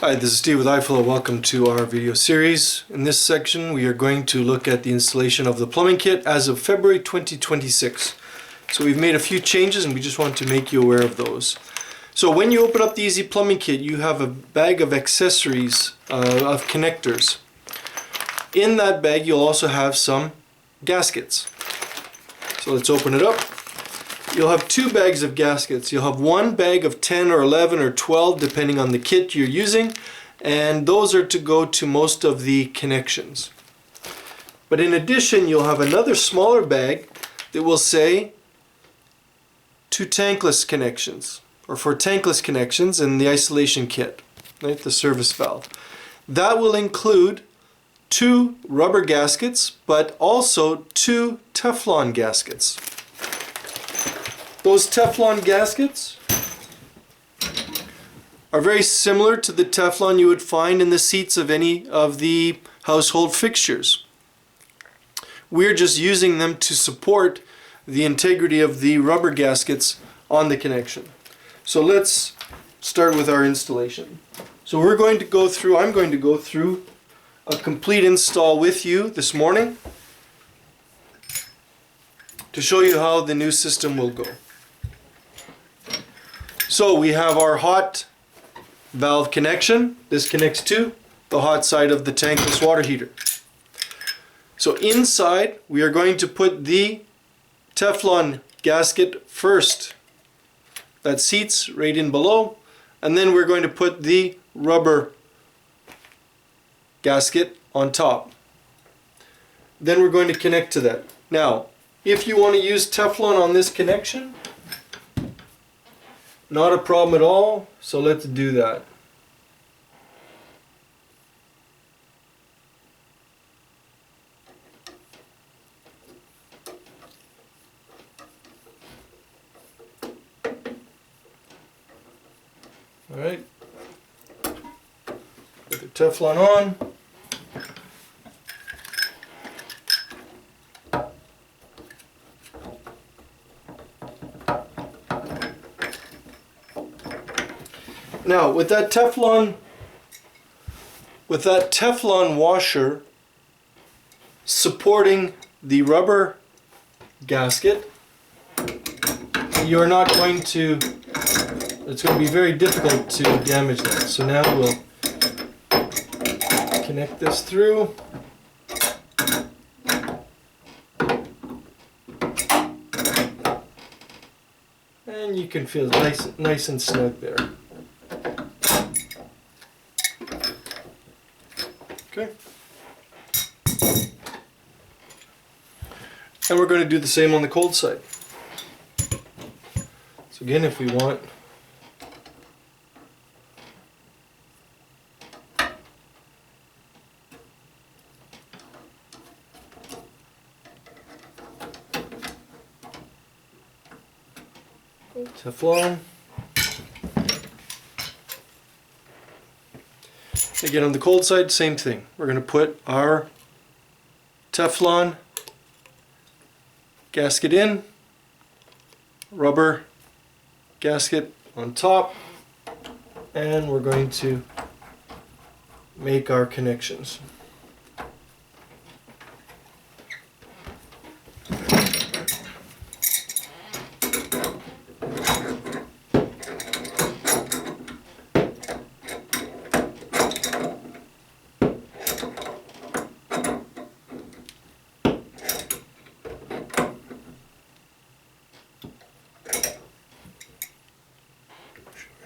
Hi, this is Steve with iFLOW. Welcome to our video series. In this section we are going to look at the installation of the plumbing kit as of February 2026. So we've made a few changes and we just want to make you aware of those. So when you open up the Easy Plumbing Kit, you have a bag of accessories, of connectors. In that bag you'll also have some gaskets. So let's open it up. You'll have two bags of gaskets. You'll have one bag of 10 or 11 or 12 depending on the kit you're using, and those are to go to most of the connections. But in addition, you'll have another smaller bag that will say to tankless connections, or for tankless connections in the isolation kit, right, the service valve. That will include 2 rubber gaskets, but also 2 Teflon gaskets. Those Teflon gaskets are very similar to the Teflon you would find in the seats of any of the household fixtures. We're just using them to support the integrity of the rubber gaskets on the connection. So let's start with our installation. So I'm going to go through a complete install with you this morning to show you how the new system will go. So we have our hot valve connection. This connects to the hot side of the tankless water heater. So inside we are going to put the Teflon gasket first. That seats right in below, and then we're going to put the rubber gasket on top. Then we're going to connect to that. Now, if you want to use Teflon on this connection, not a problem at all, so let's do that. Alright, put the Teflon on. Now with that Teflon washer supporting the rubber gasket, you're not going to, it's going to be very difficult to damage that. So now we'll connect this through. And you can feel nice and snug there. Okay. And we're going to do the same on the cold side. So again, if we want Teflon. Again, on the cold side, same thing. We're going to put our Teflon gasket in, rubber gasket on top, and we're going to make our connections.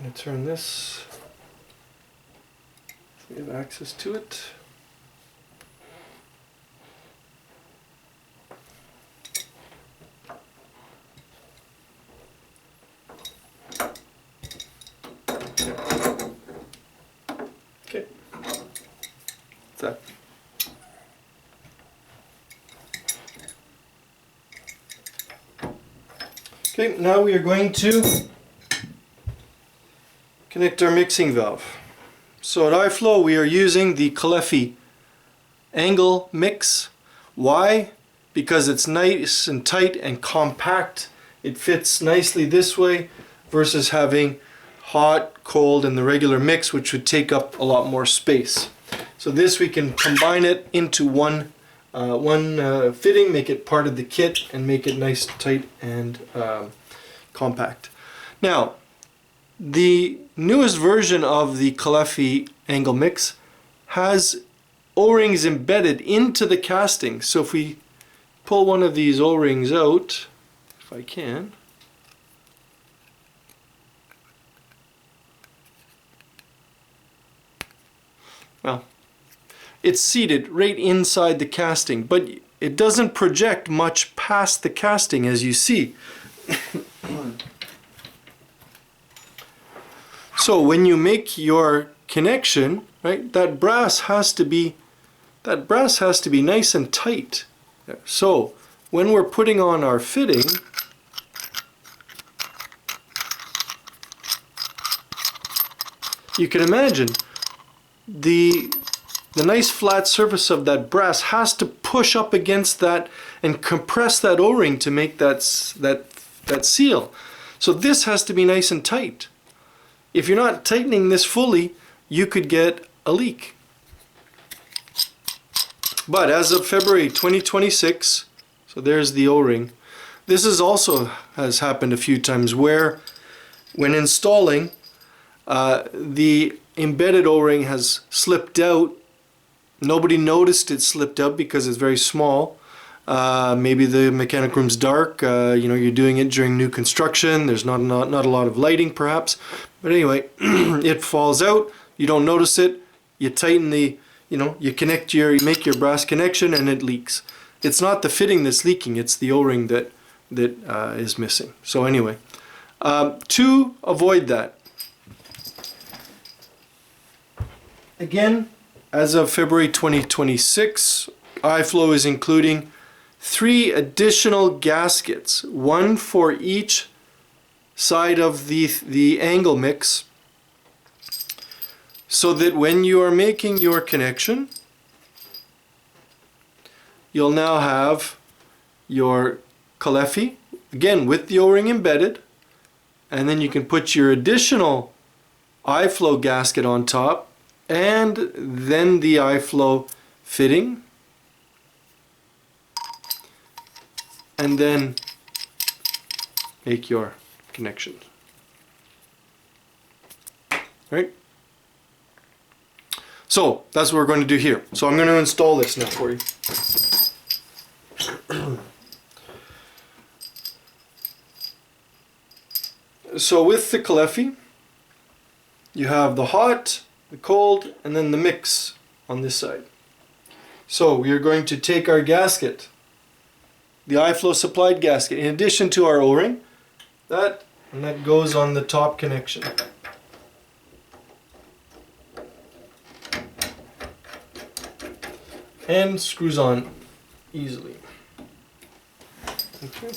I'm going to turn this so we have access to it. Okay. What's that? Okay, now we are going to connect our mixing valve. So at iFLOW we are using the Cleffi angle mix. Why? Because it's nice and tight and compact. It fits nicely this way versus having hot, cold, and the regular mix, which would take up a lot more space. So this we can combine it into one fitting, make it part of the kit, and make it nice, tight, and compact. Now, the newest version of the Calefi angle mix has O-rings embedded into the casting. So if we pull one of these O-rings out, if I can, well, it's seated right inside the casting, but it doesn't project much past the casting, as you see. So when you make your connection, right, that brass has to be nice and tight. So when we're putting on our fitting, you can imagine the nice flat surface of that brass has to push up against that and compress that O-ring to make that seal. So this has to be nice and tight. If you're not tightening this fully, you could get a leak. But as of February 2026, so there's the O-ring. This is also has happened a few times where when installing, the embedded O-ring has slipped out. Nobody noticed it slipped out because it's very small. Maybe the mechanic room's dark. You know, you're doing it during new construction. There's not a lot of lighting, perhaps. But anyway, it falls out. You don't notice it. You tighten the, you connect you make your brass connection, and it leaks. It's not the fitting that's leaking. It's the O-ring that is missing. So anyway, to avoid that, again, as of February 2026, iFLOW is including 3 additional gaskets, one for each side of the angle mix, so that when you are making your connection, you'll now have your Calefi, again with the O-ring embedded, and then you can put your additional iFLOW gasket on top, and then the iFLOW fitting, and then make your connection. Right? So that's what we're going to do here. So I'm going to install this now for you. So with the Calefi, you have the hot, the cold, and then the mix on this side. So we are going to take our gasket, the iFLOW supplied gasket, in addition to our O-ring, that goes on the top connection. And screws on easily. Okay.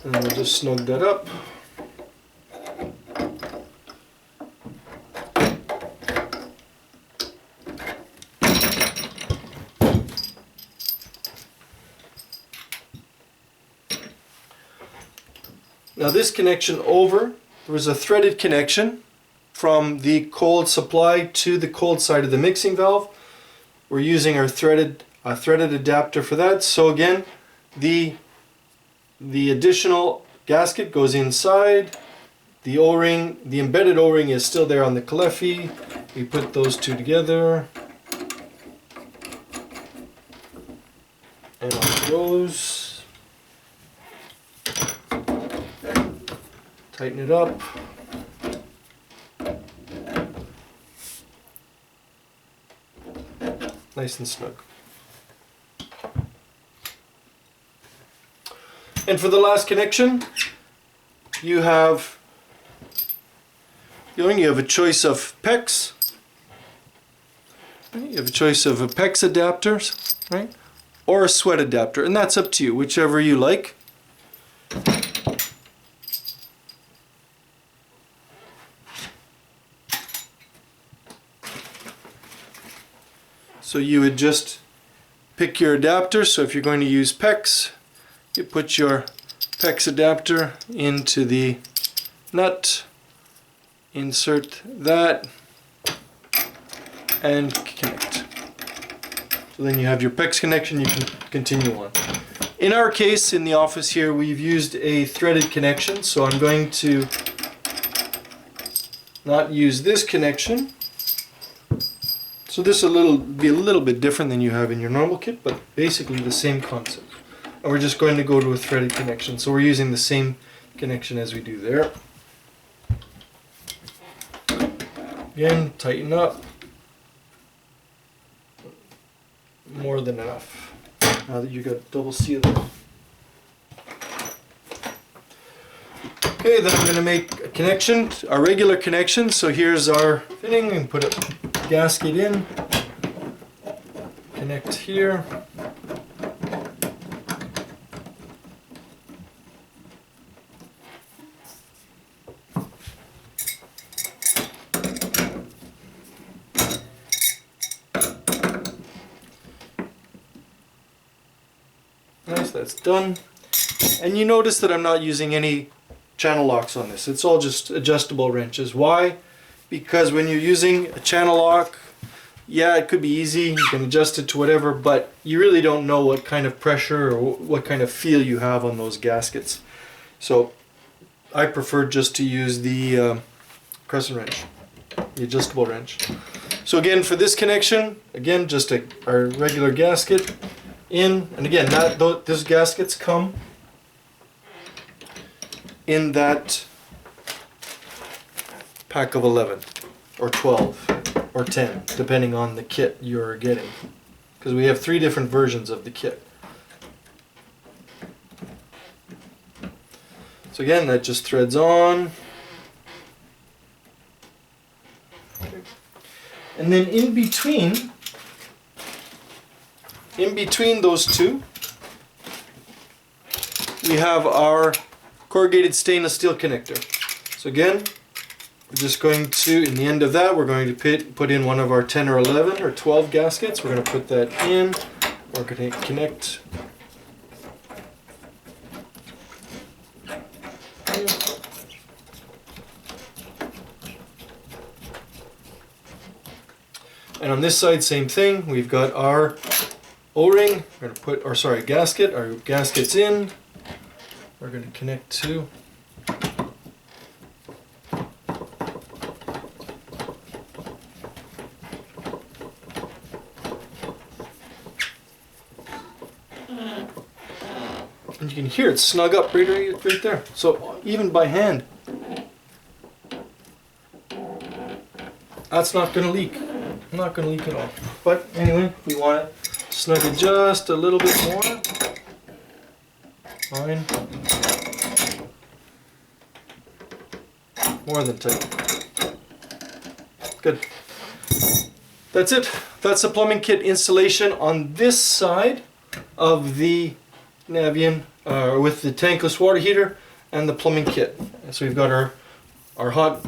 And we'll just snug that up. Now this connection over, there was a threaded connection from the cold supply to the cold side of the mixing valve. We're using our threaded adapter for that. So again, the additional gasket goes inside. The O-ring, the embedded O-ring is still there on the Calefi. We put those two together. And on it goes. Tighten it up. Nice and snug. And for the last connection, you have a choice of PEX. You have a choice of a PEX adapters, right? Or a sweat adapter, and that's up to you, whichever you like. So you would just pick your adapter. So if you're going to use PEX, you put your PEX adapter into the nut, insert that, and connect. So then you have your PEX connection, you can continue on. In our case, in the office here, we've used a threaded connection, so I'm going to not use this connection. So this will be a little bit different than you have in your normal kit, but basically the same concept. And we're just going to go to a threaded connection, so we're using the same connection as we do there. Again, tighten up. More than enough. Now that you got double seal there. Okay, then I'm going to make a connection, a regular connection. So here's our fitting, and put a gasket in. Connect here. Nice, that's done. And you notice that I'm not using any channel locks on this. It's all just adjustable wrenches. Why? Because when you're using a channel lock, yeah, it could be easy. You can adjust it to whatever, but you really don't know what kind of pressure or what kind of feel you have on those gaskets. So I prefer just to use the crescent wrench, the adjustable wrench. So again, for this connection, again, just our regular gasket in, and again, those gaskets come in that pack of 11 or 12 or 10, depending on the kit you're getting, because we have 3 different versions of the kit. So again, that just threads on. And then in between those two, we have our corrugated stainless steel connector. So again, we're just going to, in the end of that, we're going to put in one of our 10 or 11 or 12 gaskets. We're going to put that in. We're going to connect. And on this side, same thing. We've got our O-ring. We're going to put, or sorry, gasket. Our gasket's in. We're going to connect to. And you can hear it snug up right there. So even by hand, that's not going to leak. Not going to leak at all. But anyway, we want it snug it just a little bit more. Fine. More than tight. Good. That's it. That's the plumbing kit installation on this side of the Navien with the tankless water heater and the plumbing kit. So we've got our hot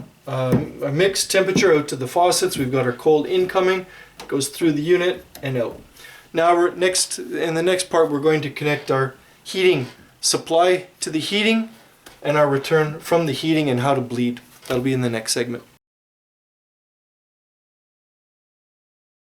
mixed temperature out to the faucets. We've got our cold incoming, goes through the unit and out. Now in the next part, we're going to connect our heating supply to the heating and our return from the heating and how to bleed. That'll be in the next segment.